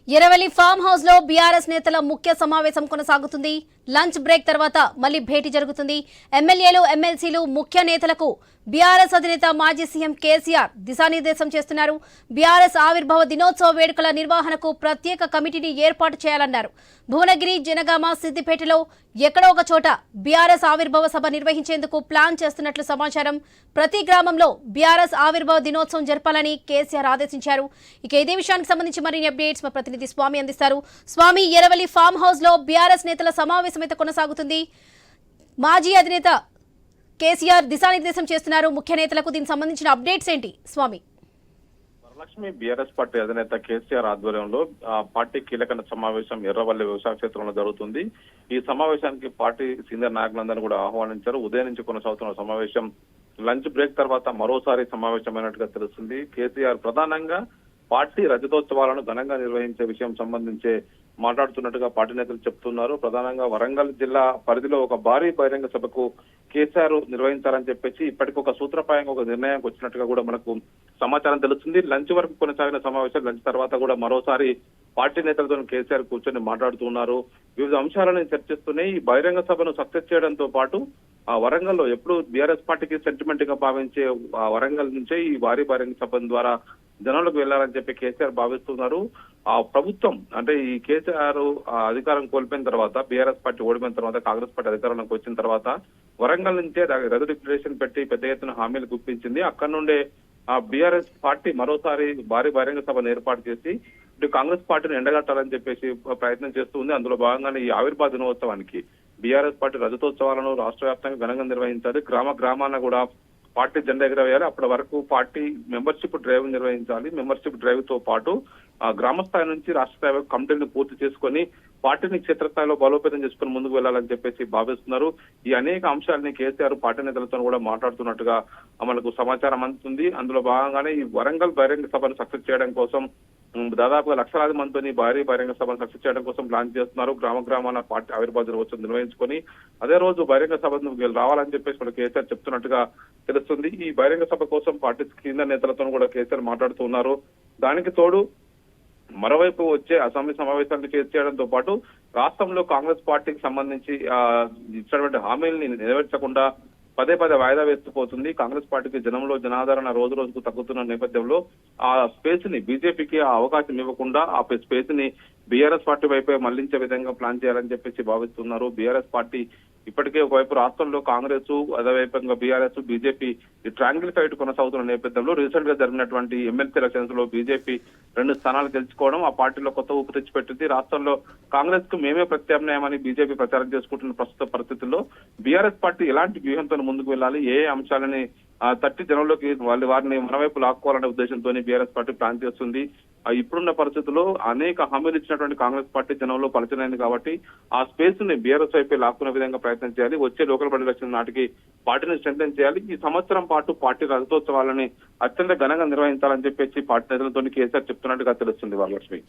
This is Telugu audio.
ఎరవలి ఫామ్ హౌస్ లో బీఆర్ఎస్ నేతల ముఖ్య సమావేశం కొనసాగుతుంది. లంచ్ బ్రేక్ తర్వాత మళ్లీ భేటీ జరుగుతుంది. ఎమ్మెల్యేలు, ఎమ్మెల్సీలు, ముఖ్య నేతలకు బీఆర్ఎస్ అధినేత మాజీ సీఎం కేసీఆర్ దిశానిర్దేశం చేస్తున్నారు. బీఆర్ఎస్ ఆవిర్భావ దినోత్సవ వేడుకల నిర్వహణకు ప్రత్యేక కమిటీని ఏర్పాటు చేయాలన్నారు. భువనగిరి, జనగామ, సిద్దిపేటలో ఎక్కడో ఒక చోట బీఆర్ఎస్ ఆవిర్భావ సభ నిర్వహించేందుకు ప్లాన్ చేస్తున్నట్లు సమాచారం. ప్రతి గ్రామంలో బీఆర్ఎస్ ఆవిర్భావ దినోత్సవం జరపాలని కేసీఆర్ ఆదేశించారు. ఇక ఇదే విషయానికి సంబంధించి మరిన్ని అప్డేట్స్ మా ప్రతినిధి స్వామి అందిస్తారు. స్వామి, ఎరవలి ఫామ్ హౌస్ లో బీఆర్ఎస్ నేతల సమావేశం అయితే కొనసాగుతుంది. మాజీ అధినేత కేసీఆర్ దిశానిర్దేశం చేస్తున్నారు ముఖ్య నేతలకు. దీనికి సంబంధించిన అప్డేట్స్ ఏంటి స్వామి? వరలక్ష్మి బీఆర్ఎస్ పార్టీ అధినేత కేసీఆర్ ఆధ్వర్యంలో పార్టీ కీలక సమావేశం ఎర్రవల్లి వ్యవసాయ క్షేత్రంలో జరుగుతుంది. ఈ సమావేశానికి పార్టీ సీనియర్ నాయకులందరినీ కూడా ఆహ్వానించారు. ఉదయం నుంచి కొనసాగుతున్న సమావేశం లంచ్ బ్రేక్ తర్వాత మరోసారి సమావేశమైనట్టుగా తెలుస్తుంది. కేసీఆర్ ప్రధానంగా పార్టీ రజతోత్సవాలను ఘనంగా నిర్వహించే విషయం సంబంధించే మాట్లాడుతున్నట్టుగా పార్టీ నేతలు చెప్తున్నారు. ప్రధానంగా వరంగల్ జిల్లా పరిధిలో ఒక భారీ బహిరంగ సభకు కేసీఆర్ నిర్వహించాలని చెప్పేసి ఇప్పటికొక సూత్రప్రాయంగా ఒక నిర్ణయానికి వచ్చినట్టుగా కూడా మనకు సమాచారం తెలుస్తుంది. లంచ్ వరకు కొనసాగిన సమావేశం లంచ్ తర్వాత కూడా మరోసారి పార్టీ నేతలతో కేసీఆర్ కూర్చొని మాట్లాడుతున్నారు. వివిధ అంశాలను చర్చిస్తూనే ఈ బహిరంగ సభను సక్సెస్ చేయడంతో పాటు వరంగల్లో ఎప్పుడు బీఆర్ఎస్ పార్టీకి సెంటిమెంట్ గా భావించే వరంగల్ నుంచే ఈ భారీ బహిరంగ సభ ద్వారా జనంలోకి వెళ్లాలని చెప్పి కేసీఆర్ భావిస్తున్నారు. ఆ ప్రభుత్వం అంటే ఈ కేసీఆర్ అధికారం కోల్పోయిన తర్వాత, బీఆర్ఎస్ పార్టీ ఓడిపోయిన తర్వాత, కాంగ్రెస్ పార్టీ అధికారంలోకి వచ్చిన తర్వాత వరంగల్ నుంచే రద్దు డిక్లరేషన్ పెట్టి పెద్ద ఎత్తున హామీలు గుప్పించింది. అక్కడి నుండే బీఆర్ఎస్ పార్టీ మరోసారి భారీ బహిరంగ సభను ఏర్పాటు చేసి ఇటు కాంగ్రెస్ పార్టీని ఎండగట్టాలని చెప్పేసి ప్రయత్నం చేస్తుంది. అందులో భాగంగానే ఈ ఆవిర్భావ దినోత్సవానికి బీఆర్ఎస్ పార్టీ రజతోత్సవాలను రాష్ట్ర వ్యాప్తంగా ఘనంగా నిర్వహించాలి. గ్రామాన కూడా పార్టీ జెండా ఎగరవేయాలి. అప్పటి వరకు పార్టీ మెంబర్షిప్ డ్రైవ్ నిర్వహించాలి. మెంబర్షిప్ డ్రైవ్ తో పాటు గ్రామ స్థాయి నుంచి రాష్ట్ర స్థాయి వరకు కమిటీలను పూర్తి చేసుకుని పార్టీని క్షేత్రస్థాయిలో బలోపేతం చేసుకుని ముందుకు వెళ్లాలని చెప్పేసి భావిస్తున్నారు. ఈ అనేక అంశాలని కేసీఆర్ పార్టీ నేతలతో కూడా మాట్లాడుతున్నట్టుగా మనకు సమాచారం అందుతుంది. అందులో భాగంగానే ఈ వరంగల్ బహిరంగ సభను సక్సెస్ చేయడం కోసం దాదాపుగా లక్షలాది మందితోని భారీ బహిరంగ సభను సక్సెస్ చేయడం కోసం ప్లాన్ చేస్తున్నారు. గ్రామాన పార్టీ ఆవిర్భావ దినోత్సవం నిర్వహించుకొని అదే రోజు బహిరంగ సభను రావాలని చెప్పేసి మనకు కేసీఆర్ చెప్తున్నట్టుగా తెలుస్తుంది. ఈ బహిరంగ సభ కోసం పార్టీ కేంద్ర నేతలతో కూడా కేసీఆర్ మాట్లాడుతున్నారు. దానికి తోడు మరోవైపు వచ్చే అసెంబ్లీ సమావేశాన్ని ఫేస్ చేయడంతో పాటు రాష్ట్రంలో కాంగ్రెస్ పార్టీకి సంబంధించి ఇచ్చినటువంటి హామీలని నెరవేర్చకుండా పదే వాయిదా వేస్తుపోతుంది. కాంగ్రెస్ పార్టీకి జనంలో జనాదరణ రోజు రోజుకు తగ్గుతున్న నేపథ్యంలో ఆ స్పేస్ ని బీజేపీకి ఆ అవకాశం ఇవ్వకుండా ఆ స్పేస్ ని బీఆర్ఎస్ పార్టీ వైపే మళ్లించే విధంగా ప్లాన్ చేయాలని చెప్పేసి భావిస్తున్నారు. బీఆర్ఎస్ పార్టీ ఇప్పటికే ఒకవైపు రాష్ట్రంలో కాంగ్రెస్, అదేవైపుగా బీఆర్ఎస్, బీజేపీ ఈ ట్రాంగిల్ ఫైట్ కొనసాగుతున్న నేపథ్యంలో రీసెంట్ గా జరిగినటువంటి ఎమ్మెల్సీ ఎలక్షన్స్ లో బీజేపీ 2 స్థానాలు గెలుచుకోవడం ఆ పార్టీలో కొత్త ఊపు తెచ్చిపెట్టింది. రాష్ట్రంలో కాంగ్రెస్ కు మేమే ప్రత్యామ్నాయమని బీజేపీ ప్రచారం చేసుకుంటున్న ప్రస్తుత పరిస్థితుల్లో బీఆర్ఎస్ పార్టీ ఎలాంటి వ్యూహంతో ముందుకు వెళ్లాలి, ఏ అంశాలని తట్టి జనంలోకి వారిని మన వైపు లాక్కోవాలనే ఉద్దేశంతో బీఆర్ఎస్ పార్టీ ప్లాన్ చేస్తుంది. ఇప్పుడున్న పరిస్థితుల్లో అనేక హామీలు ఇచ్చినటువంటి కాంగ్రెస్ పార్టీ జనంలో పరిచయమైంది కాబట్టి ఆ స్పేస్ ని బీఆర్ఎస్ వైపే లాక్కునే విధంగా ప్రయత్నం చేయాలి. వచ్చే లోకల్ బాడీ ఎలక్షన్ నాటికి పార్టీని స్ట్రెంథెన్ చేయాలి. ఈ సంవత్సరం పాటు పార్టీ రజతోత్సవాలని అత్యంత ఘనంగా నిర్వహించాలని చెప్పేసి పార్టీ నేతలతో కేసీఆర్ చెప్తున్నట్టుగా తెలుస్తుంది. వరలక్ష్మి.